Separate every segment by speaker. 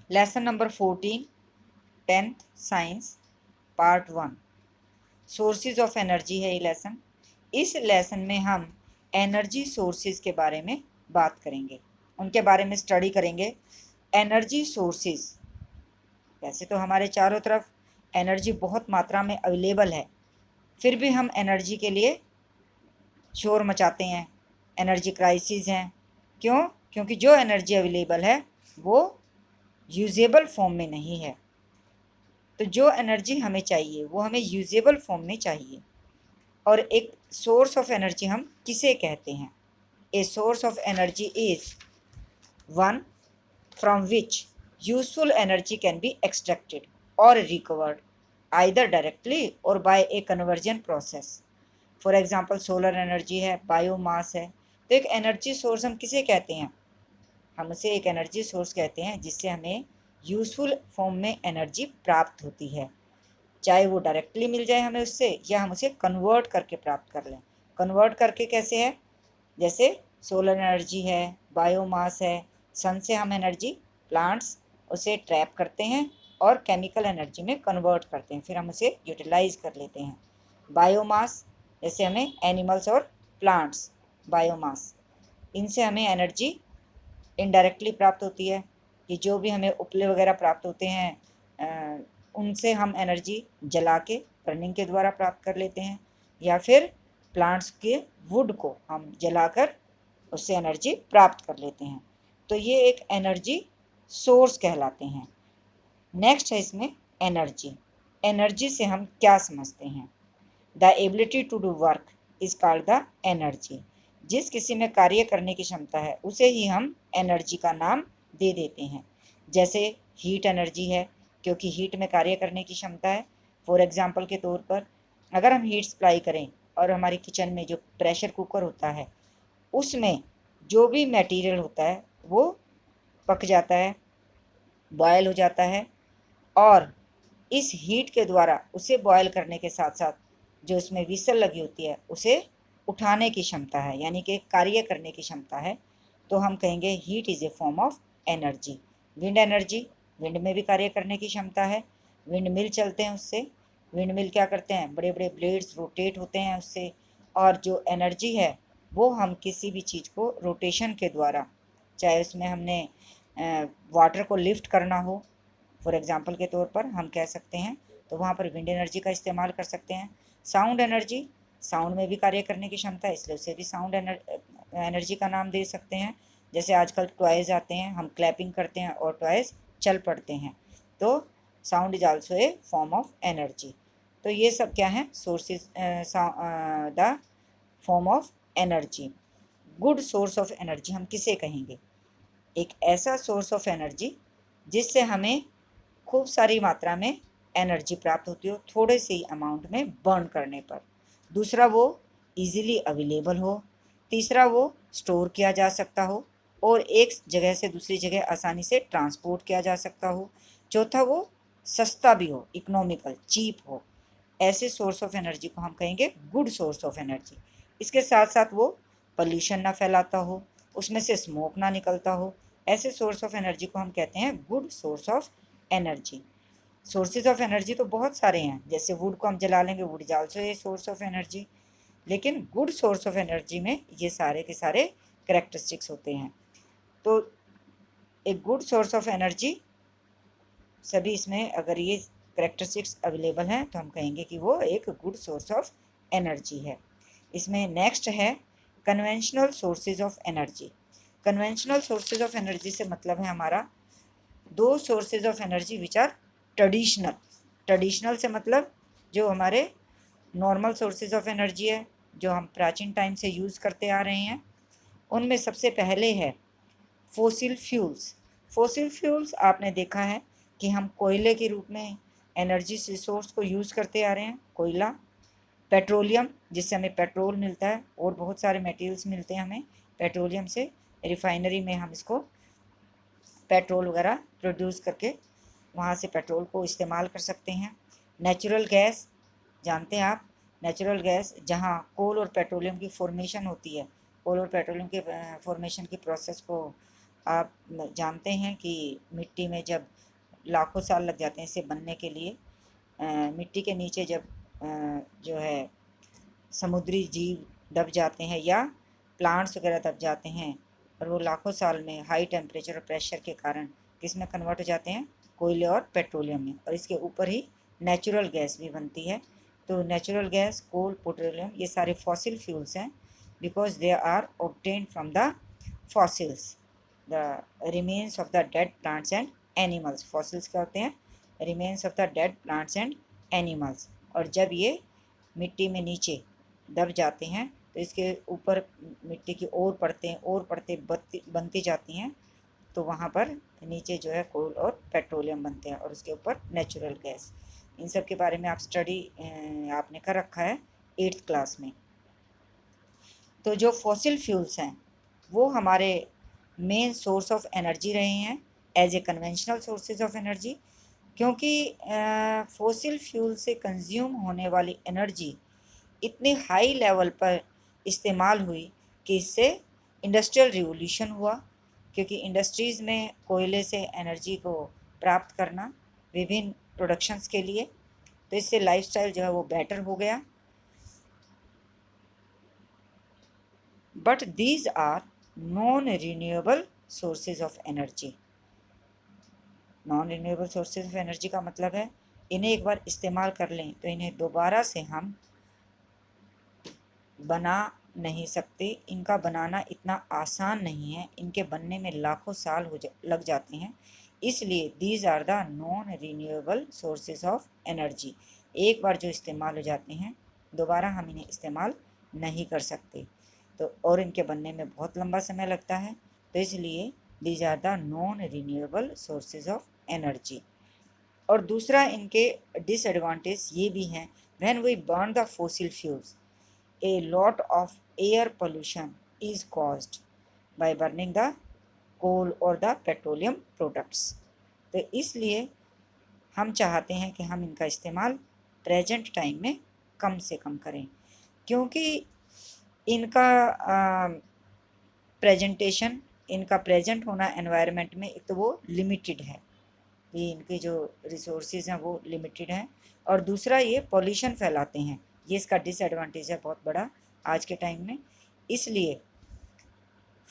Speaker 1: Lesson number 14, 10th science, part 1, sources of energy है ये lesson. इस लेसन में हम एनर्जी सोर्सेज के बारे में बात करेंगे, उनके बारे में स्टडी करेंगे। एनर्जी सोर्सेज, वैसे तो हमारे चारों तरफ एनर्जी बहुत मात्रा में अवेलेबल है, फिर भी हम एनर्जी के लिए शोर मचाते हैं, एनर्जी क्राइसिस हैं। क्यों? क्योंकि जो एनर्जी अवेलेबल है वो यूजेबल फॉर्म में नहीं है। तो जो एनर्जी हमें चाहिए वो हमें यूजेबल फॉर्म में चाहिए। और एक सोर्स ऑफ एनर्जी हम किसे कहते हैं? A source of energy is one from which useful energy can be extracted और रिकवर्ड आइदर डायरेक्टली और by a conversion process. For example solar energy है, बायोमास है। तो एक एनर्जी सोर्स हम किसे कहते हैं? हम उसे एक एनर्जी सोर्स कहते हैं जिससे हमें यूजफुल फॉर्म में एनर्जी प्राप्त होती है, चाहे वो डायरेक्टली मिल जाए हमें उससे, या हम उसे कन्वर्ट करके प्राप्त कर लें। कन्वर्ट करके कैसे है? जैसे सोलर एनर्जी है, बायोमास है, सन से हम एनर्जी, प्लांट्स उसे ट्रैप करते हैं और केमिकल एनर्जी में कन्वर्ट करते हैं, फिर हम उसे यूटिलाइज कर लेते हैं। बायोमास, जैसे हमें एनिमल्स और प्लांट्स, बायोमास, इनसे हमें एनर्जी इनडायरेक्टली प्राप्त होती है कि जो भी हमें उपले वगैरह प्राप्त होते हैं उनसे हम एनर्जी जला के बर्निंग के द्वारा प्राप्त कर लेते हैं, या फिर प्लांट्स के वुड को हम जलाकर उससे एनर्जी प्राप्त कर लेते हैं। तो ये एक एनर्जी सोर्स कहलाते हैं। नेक्स्ट है इसमें एनर्जी। एनर्जी से हम क्या समझते हैं? The ability to do work is called the energy. जिस किसी में कार्य करने की क्षमता है उसे ही हम एनर्जी का नाम दे देते हैं। जैसे हीट एनर्जी है, क्योंकि हीट में कार्य करने की क्षमता है। फॉर एग्जांपल के तौर पर अगर हम हीट सप्लाई करें और हमारे किचन में जो प्रेशर कुकर होता है उसमें जो भी मटेरियल होता है वो पक जाता है, बॉयल हो जाता है, और इस हीट के द्वारा उसे बॉयल करने के साथ साथ जो उसमें व्हीसल लगी होती है उसे उठाने की क्षमता है, यानी कि कार्य करने की क्षमता है। तो हम कहेंगे heat is a form of energy. Wind energy, wind में भी कार्य करने की क्षमता है, विंड मिल चलते हैं उससे। विंड मिल क्या करते हैं? बड़े बड़े ब्लेड्स रोटेट होते हैं उससे, और जो एनर्जी है वो हम किसी भी चीज़ को रोटेशन के द्वारा, चाहे उसमें हमने वाटर को लिफ्ट करना हो, फॉर एग्जांपल के तौर पर हम कह सकते हैं, तो वहाँ पर विंड एनर्जी का इस्तेमाल कर सकते हैं। साउंड एनर्जी, साउंड में भी कार्य करने की क्षमता है, इसलिए उसे भी साउंड एनर्जी का नाम दे सकते हैं। जैसे आजकल टॉयज़ आते हैं, हम क्लैपिंग करते हैं और टॉयज़ चल पड़ते हैं, तो sound is also a form of energy. तो ये सब क्या है? Sources, the form of energy. Good source of energy हम किसे कहेंगे? एक ऐसा सोर्स ऑफ एनर्जी जिससे हमें खूब सारी मात्रा में एनर्जी प्राप्त होती हो थोड़े से ही अमाउंट में बर्न करने पर। दूसरा, वो इजीली अवेलेबल हो। तीसरा, वो स्टोर किया जा सकता हो और एक जगह से दूसरी जगह आसानी से ट्रांसपोर्ट किया जा सकता हो। चौथा, वो सस्ता भी हो, इकोनॉमिकल, चीप हो। ऐसे सोर्स ऑफ एनर्जी को हम कहेंगे गुड सोर्स ऑफ एनर्जी। इसके साथ साथ वो पॉल्यूशन ना फैलाता हो, उसमें से स्मोक ना निकलता हो। ऐसे सोर्स ऑफ एनर्जी को हम कहते हैं good source of energy. Sources of energy तो बहुत सारे हैं, जैसे वुड को हम जला लेंगे, would is also a source of energy. लेकिन गुड सोर्स ऑफ एनर्जी में ये सारे के सारे करेक्टरिस्टिक्स होते हैं। तो एक गुड सोर्स ऑफ एनर्जी, सभी इसमें अगर ये करेक्टरिस्टिक्स अवेलेबल हैं तो हम कहेंगे कि वो एक गुड सोर्स ऑफ एनर्जी है। इसमें नेक्स्ट है conventional sources of energy. Conventional sources of energy से मतलब है हमारा those sources of energy which are traditional. Traditional से मतलब जो हमारे नॉर्मल सोर्सेज ऑफ एनर्जी है, जो हम प्राचीन टाइम से यूज़ करते आ रहे हैं, उनमें सबसे पहले है फोसिल फ्यूल्स। फोसिल फ्यूल्स आपने देखा है कि हम कोयले के रूप में एनर्जी रिसोर्स को यूज़ करते आ रहे हैं। कोयला, पेट्रोलियम जिससे हमें पेट्रोल मिलता है, और बहुत सारे मटेरियल्स मिलते हैं हमें पेट्रोलियम से। रिफाइनरी में हम इसको पेट्रोल वगैरह प्रोड्यूस करके वहाँ से पेट्रोल को इस्तेमाल कर सकते हैं। नेचुरल गैस, जानते हैं आप, नेचुरल गैस जहाँ कोल और पेट्रोलियम की फॉर्मेशन होती है, कोल और पेट्रोलियम के फॉर्मेशन की प्रोसेस को आप जानते हैं कि मिट्टी में जब लाखों साल लग जाते हैं इसे बनने के लिए, मिट्टी के नीचे जब जो है समुद्री जीव दब जाते हैं या प्लांट्स वगैरह दब जाते हैं, और वो लाखों साल में हाई टेम्परेचर और प्रेशर के कारण किस में कन्वर्ट हो जाते हैं, कोयले और पेट्रोलियम में, और इसके ऊपर ही नेचुरल गैस भी बनती है। तो नेचुरल गैस, कोल, पेट्रोलियम, ये सारे फॉसिल फ्यूल्स हैं because they are obtained from the fossils, the remains of the dead plants and animals. Fossils क्या होते हैं, remains of the dead plants and animals. और जब ये मिट्टी में नीचे दब जाते हैं तो इसके ऊपर मिट्टी की और परतें बनती जाती हैं, तो वहाँ पर नीचे जो है कोल और पेट्रोलियम बनते हैं और उसके ऊपर नेचुरल गैस। इन सब के बारे में आप स्टडी आपने कर रखा है 8th क्लास में। तो जो फॉसिल फ्यूल्स हैं वो हमारे मेन सोर्स ऑफ एनर्जी रहे हैं as a conventional sources of energy, क्योंकि फॉसिल फ्यूल से कंज्यूम होने वाली एनर्जी इतनी हाई लेवल पर इस्तेमाल हुई कि इससे इंडस्ट्रियल रिवोल्यूशन हुआ, क्योंकि इंडस्ट्रीज़ में कोयले से एनर्जी को प्राप्त करना विभिन्न प्रोडक्शंस के लिए, तो इससे लाइफस्टाइल जो है वो बेटर हो गया। But these are non renewable sources of energy. Non renewable sources of energy का मतलब है इन्हें एक बार इस्तेमाल कर लें तो इन्हें दोबारा से हम बना नहीं सकते, इनका बनाना इतना आसान नहीं है, इनके बनने में लाखों साल लग जाते हैं। इसलिए these are the non renewable sources of energy. एक बार जो इस्तेमाल हो जाते हैं दोबारा हम इन्हें इस्तेमाल नहीं कर सकते, तो और इनके बनने में बहुत लंबा समय लगता है, तो इसलिए these are the non renewable sources of energy. और दूसरा इनके डिसएडवांटेज ये भी हैं, when we burn the fossil fuels a lot of air pollution is caused by burning the coal or the petroleum products। तो इसलिए हम चाहते हैं कि हम इनका इस्तेमाल प्रेजेंट टाइम में कम से कम करें, क्योंकि इनका प्रेजेंटेशन, इनका प्रेजेंट होना एनवायरनमेंट में एक तो वो लिमिटेड है, ये इनके जो रिसोर्सेज हैं वो लिमिटेड हैं, और दूसरा ये पॉल्यूशन फैलाते हैं, ये इसका डिसएडवांटेज है बहुत बड़ा आज के टाइम में। इसलिए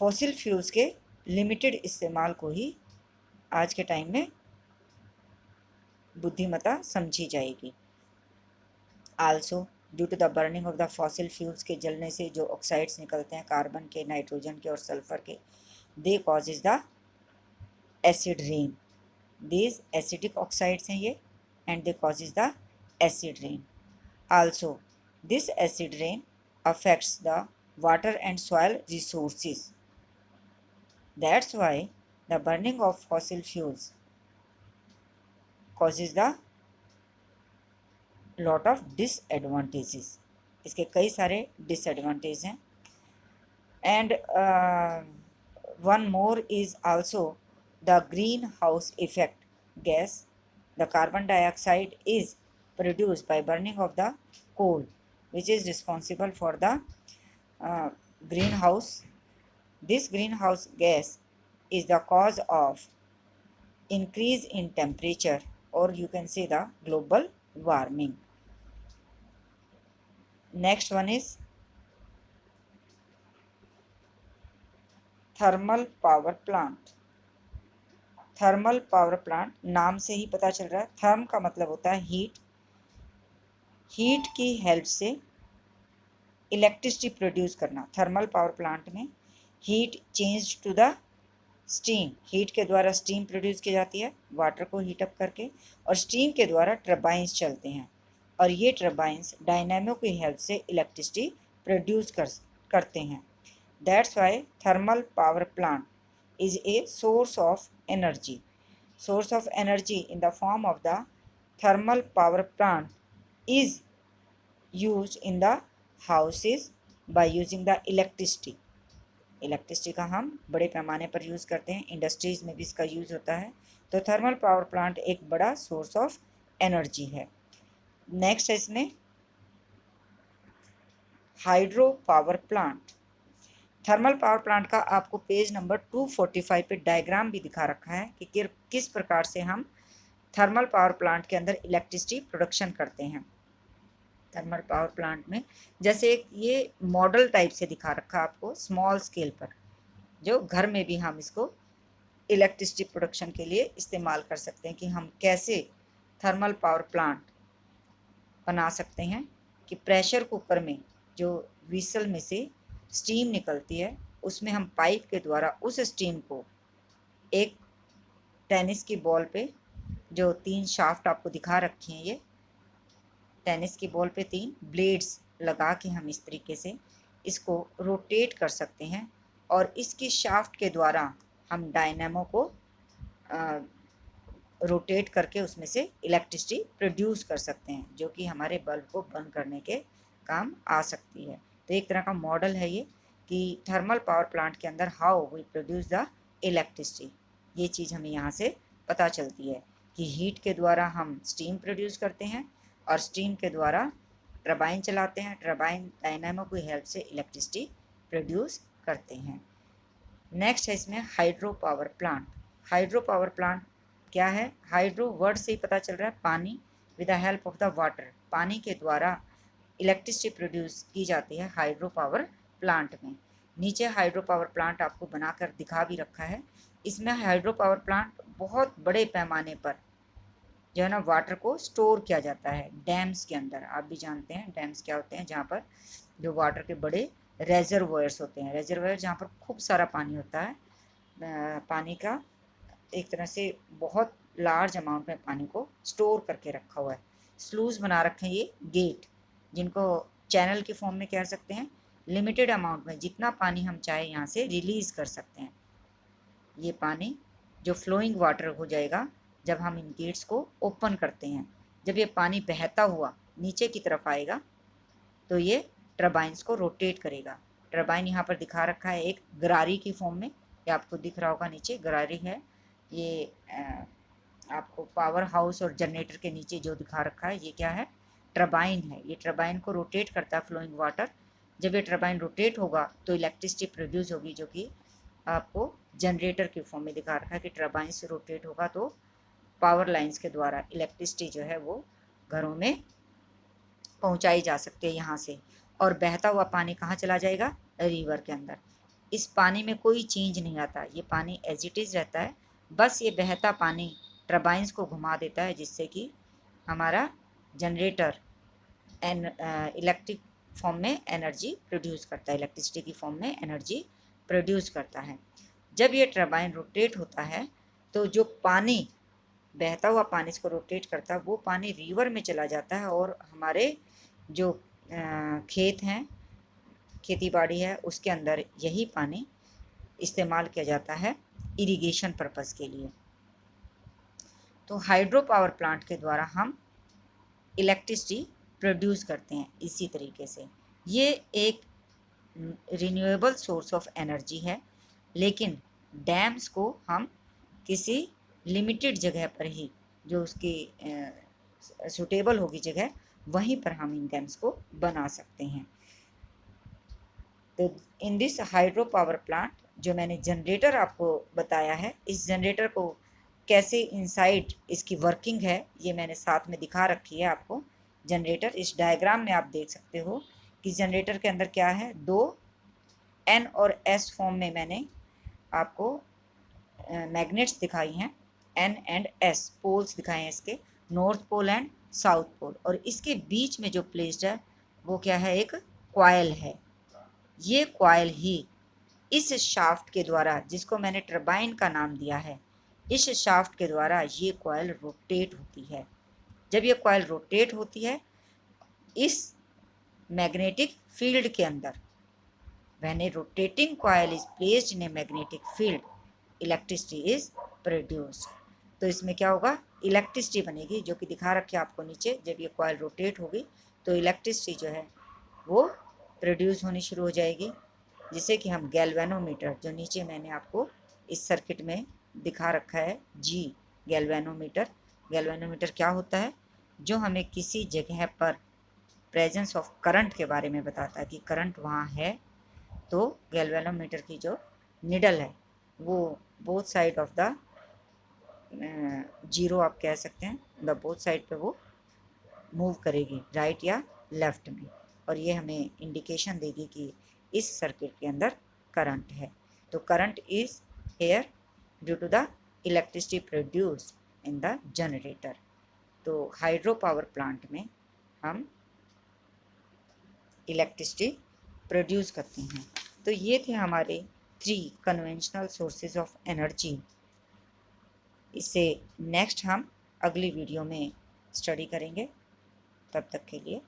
Speaker 1: फॉसिल फ्यूल्स के लिमिटेड इस्तेमाल को ही आज के टाइम में बुद्धिमत्ता समझी जाएगी। Also due to the burning of the fossil fuels के जलने से जो ऑक्साइड्स निकलते हैं कार्बन के, नाइट्रोजन के और सल्फर के, they causes the acid rain. These acidic oxides हैं ये, and they causes the acid rain. Also, this acid rain affects the water and soil resources. That's why the burning of fossil fuels causes the lot of disadvantages. इसके कई सारे disadvantages हैं, and one more is also the greenhouse effect gas. The carbon dioxide is produced by burning of the coal, which is responsible for the greenhouse. This greenhouse gas is the cause of increase in temperature, or you can say the global warming. Next one is thermal power plant. Thermal power plant, नाम से ही पता चल रहा है, therm का मतलब होता है हीट, हीट की हेल्प से इलेक्ट्रिसिटी प्रोड्यूस करना। थर्मल पावर प्लांट में heat change to the steam, heat के द्वारा स्टीम प्रोड्यूस की जाती है वाटर को हीटअप करके, और स्टीम के द्वारा टर्बाइंस चलते हैं, और ये टर्बाइंस डायनामो की हेल्प से इलेक्ट्रिसिटी प्रोड्यूस करते हैं। That's why thermal power plant is a source of energy. Source of energy in the form of the thermal power plant is used in the houses by using the electricity. Electricity का हम बड़े पैमाने पर use करते हैं, industries में भी इसका यूज़ होता है, तो थर्मल पावर प्लांट एक बड़ा सोर्स ऑफ एनर्जी है। नेक्स्ट है इसमें hydro power plant. Thermal power plant का आपको पेज नंबर 245 पे डायग्राम भी दिखा रखा है कि किस प्रकार से हम थर्मल पावर प्लांट के अंदर इलेक्ट्रिसिटी प्रोडक्शन करते हैं। थर्मल पावर प्लांट में जैसे एक ये मॉडल टाइप से दिखा रखा आपको स्मॉल स्केल पर, जो घर में भी हम इसको इलेक्ट्रिसिटी प्रोडक्शन के लिए इस्तेमाल कर सकते हैं कि हम कैसे थर्मल पावर प्लांट बना सकते हैं। कि प्रेशर कुकर में जो व्हीसल में से स्टीम निकलती है, उसमें हम पाइप के द्वारा उस स्टीम को एक टेनिस की बॉल पे, जो 3 शाफ्ट आपको दिखा रखे हैं, ये टेनिस की बॉल पे 3 ब्लेड्स लगा के हम इस तरीके से इसको रोटेट कर सकते हैं और इसकी शाफ्ट के द्वारा हम डायनेमो को रोटेट करके उसमें से इलेक्ट्रिसिटी प्रोड्यूस कर सकते हैं, जो कि हमारे बल्ब को बंद करने के काम आ सकती है। तो एक तरह का मॉडल है ये कि थर्मल पावर प्लांट के अंदर how we produce the electricity. ये चीज़ हमें यहाँ से पता चलती है कि हीट के द्वारा हम स्टीम प्रोड्यूस करते हैं और स्टीम के द्वारा टरबाइन चलाते हैं, टरबाइन डायनामो की हेल्प से इलेक्ट्रिसिटी प्रोड्यूस करते हैं। नेक्स्ट है इसमें hydro power plant. Hydro power plant क्या है? हाइड्रो वर्ड से ही पता चल रहा है पानी, with the help of the water, पानी के द्वारा इलेक्ट्रिसिटी प्रोड्यूस की जाती है हाइड्रो पावर प्लांट में। नीचे हाइड्रो पावर प्लांट आपको बनाकर दिखा भी रखा है। इसमें हाइड्रो पावर प्लांट बहुत बड़े पैमाने पर जो है ना वाटर को स्टोर किया जाता है डैम्स के अंदर। आप भी जानते हैं डैम्स क्या होते हैं, जहाँ पर जो वाटर के बड़े रेजर्वोयर्स होते हैं, रेजर्वोयर जहाँ पर खूब सारा पानी होता है, पानी का एक तरह से बहुत लार्ज अमाउंट में पानी को स्टोर करके रखा हुआ है। स्लूज बना रखे हैं ये गेट, जिनको चैनल के फॉर्म में कह सकते हैं। लिमिटेड अमाउंट में जितना पानी हम चाहे यहाँ से रिलीज कर सकते हैं। ये पानी जो फ्लोइंग वाटर हो जाएगा जब हम इन गेट्स को ओपन करते हैं। जब ये पानी बहता हुआ नीचे की तरफ आएगा तो ये टरबाइंस को रोटेट करेगा। टरबाइन यहाँ पर दिखा रखा है एक गरारी की फॉर्म में, ये आपको दिख रहा होगा नीचे गरारी है। ये आपको पावर हाउस और जनरेटर के नीचे जो दिखा रखा है ये क्या है? टरबाइन है। ये टरबाइन को रोटेट करता है फ्लोइंग वाटर। जब ये टरबाइन रोटेट होगा तो इलेक्ट्रिसिटी प्रोड्यूस होगी, जो कि आपको जनरेटर के फॉर्म में दिखा रखा है कि टरबाइन से रोटेट होगा तो पावर लाइंस के द्वारा इलेक्ट्रिसिटी जो है वो घरों में पहुंचाई जा सकती है यहाँ से। और बहता हुआ पानी कहाँ चला जाएगा? रिवर के अंदर। इस पानी में कोई चेंज नहीं आता, ये पानी एज इट इज़ रहता है। बस ये बहता पानी टरबाइंस को घुमा देता है, जिससे कि हमारा जनरेटर इलेक्ट्रिक फॉर्म में एनर्जी प्रोड्यूस करता है, इलेक्ट्रिसिटी की फॉर्म में एनर्जी प्रोड्यूस करता है। जब ये टरबाइन रोटेट होता है तो जो पानी बहता हुआ पानी इसको रोटेट करता है, वो पानी रिवर में चला जाता है और हमारे जो खेत हैं, खेती बाड़ी है, उसके अंदर यही पानी इस्तेमाल किया जाता है इरिगेशन पर्पस के लिए। तो हाइड्रो पावर प्लांट के द्वारा हम इलेक्ट्रिसिटी प्रोड्यूस करते हैं इसी तरीके से। ये एक रिन्यूएबल सोर्स ऑफ एनर्जी है, लेकिन डैम्स को हम किसी लिमिटेड जगह पर ही, जो उसकी सुटेबल होगी जगह, वहीं पर हम इन डैम्स को बना सकते हैं। तो in this hydro power plant जो मैंने जनरेटर आपको बताया है, इस जनरेटर को कैसे इनसाइड इसकी वर्किंग है ये मैंने साथ में दिखा रखी है आपको। जनरेटर इस डायग्राम में आप देख सकते हो कि जनरेटर के अंदर क्या है, 2 N और S फॉर्म में मैंने आपको मैग्नेट्स दिखाई हैं। N एंड S पोल्स दिखाए हैं इसके, north pole and south pole. और इसके बीच में जो प्लेस्ड है वो क्या है? एक कॉइल है। ये कॉइल ही इस शाफ्ट के द्वारा, जिसको मैंने टरबाइन का नाम दिया है, इस शाफ्ट के द्वारा ये कॉइल रोटेट होती है। जब ये कॉइल रोटेट होती है इस मैग्नेटिक फील्ड के अंदर, when A rotating coil is placed in a magnetic field, electricity is produced. तो इसमें क्या होगा? इलेक्ट्रिसिटी बनेगी, जो कि दिखा रखे आपको नीचे। जब ये कॉइल रोटेट होगी तो इलेक्ट्रिसिटी जो है वो प्रोड्यूस होनी शुरू हो जाएगी, जिसे कि हम गैल्वेनोमीटर, जो नीचे मैंने आपको इस सर्किट में दिखा रखा है जी, गैल्वेनोमीटर। गैल्वेनोमीटर क्या होता है? जो हमें किसी जगह पर प्रेजेंस ऑफ करंट के बारे में बताता है कि करंट वहाँ है तो गैल्वेनोमीटर की जो निडल है वो both side of the zero आप कह सकते हैं, द बोथ साइड पे वो मूव करेगी राइट या लेफ्ट में, और ये हमें इंडिकेशन देगी कि इस सर्किट के अंदर करंट है। तो current is here due to the electricity produced in the generator. तो हाइड्रो पावर प्लांट में हम इलेक्ट्रिसिटी प्रोड्यूस करते हैं। तो ये थे हमारे 3 कन्वेंशनल सोर्सेज ऑफ एनर्जी। इसे नेक्स्ट हम अगली वीडियो में स्टडी करेंगे। तब तक के लिए